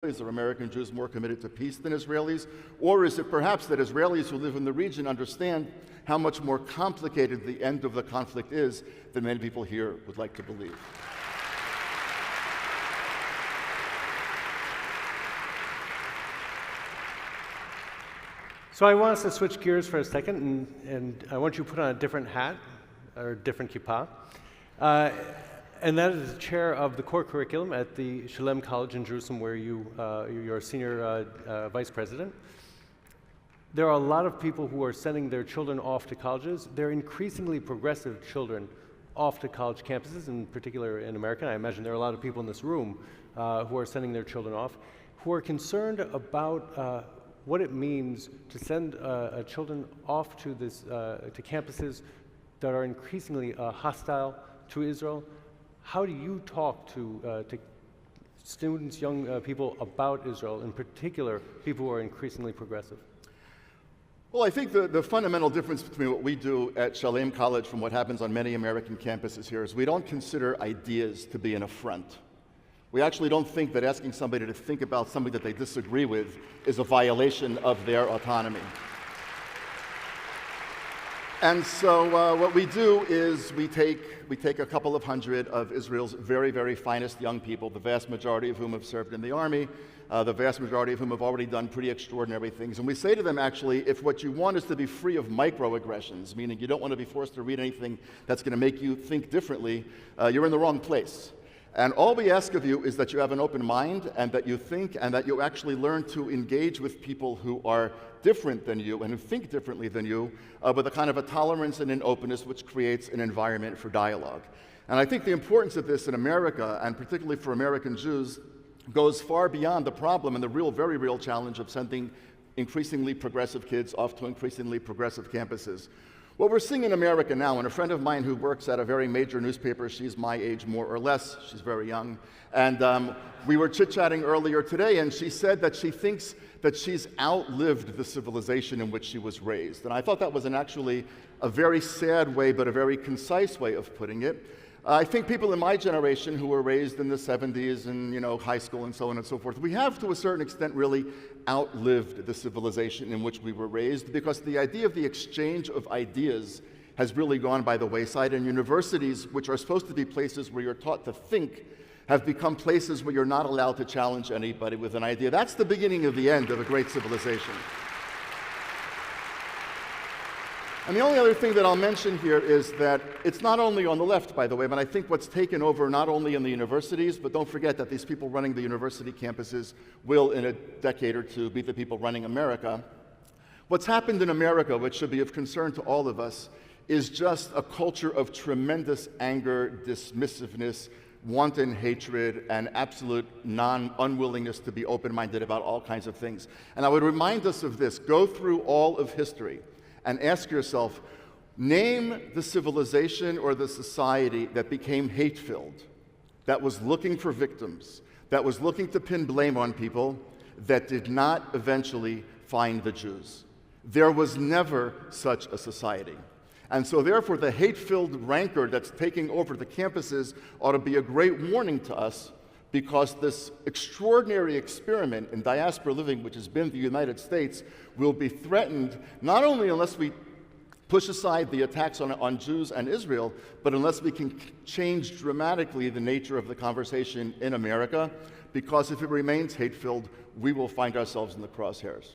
Are American Jews more committed to peace than Israelis? Or is it perhaps that Israelis who live in the region understand how much more complicated the end of the conflict is than many people here would like to believe? So I want us to switch gears for a second, and I want you to put on a different hat, or a different kippah. And that is the chair of the core curriculum at the Shalem College in Jerusalem, where you're a senior vice president. There are a lot of people who are sending their children off to colleges. They're increasingly progressive children off to college campuses, in particular in America. I imagine there are a lot of people in this room who are sending their children off, who are concerned about what it means to send children off to campuses that are increasingly hostile to Israel. How do you talk to students, young people about Israel, in particular people who are increasingly progressive? Well, I think the fundamental difference between what we do at Shalem College from what happens on many American campuses here is we don't consider ideas to be an affront. We actually don't think that asking somebody to think about something that they disagree with is a violation of their autonomy. And so what we do is we take a couple of hundred of Israel's very, very finest young people, the vast majority of whom have served in the army, the vast majority of whom have already done pretty extraordinary things. And we say to them, actually, if what you want is to be free of microaggressions, meaning you don't want to be forced to read anything that's going to make you think differently, you're in the wrong place. And all we ask of you is that you have an open mind and that you think and that you actually learn to engage with people who are different than you and who think differently than you with a kind of a tolerance and an openness which creates an environment for dialogue. And I think the importance of this in America, and particularly for American Jews, goes far beyond the problem and the very real challenge of sending increasingly progressive kids off to increasingly progressive campuses. What we're seeing in America now, and a friend of mine who works at a very major newspaper, she's my age more or less, she's very young, and we were chit-chatting earlier today, and she said that she thinks that she's outlived the civilization in which she was raised. And I thought that was actually a very sad way, but a very concise way of putting it. I think people in my generation who were raised in the 70s and high school and so on and so forth, we have to a certain extent really outlived the civilization in which we were raised, because the idea of the exchange of ideas has really gone by the wayside, and universities, which are supposed to be places where you're taught to think, have become places where you're not allowed to challenge anybody with an idea. That's the beginning of the end of a great civilization. And the only other thing that I'll mention here is that it's not only on the left, by the way, but I think what's taken over not only in the universities, but don't forget that these people running the university campuses will, in a decade or two, be the people running America. What's happened in America, which should be of concern to all of us, is just a culture of tremendous anger, dismissiveness, wanton hatred, and absolute unwillingness to be open-minded about all kinds of things. And I would remind us of this. Go through all of history and ask yourself, name the civilization or the society that became hate-filled, that was looking for victims, that was looking to pin blame on people, that did not eventually find the Jews. There was never such a society. And so therefore, the hate-filled rancor that's taking over the campuses ought to be a great warning to us, because this extraordinary experiment in diaspora living, which has been the United States, will be threatened not only unless we push aside the attacks on Jews and Israel, but unless we can change dramatically the nature of the conversation in America, because if it remains hate-filled, we will find ourselves in the crosshairs.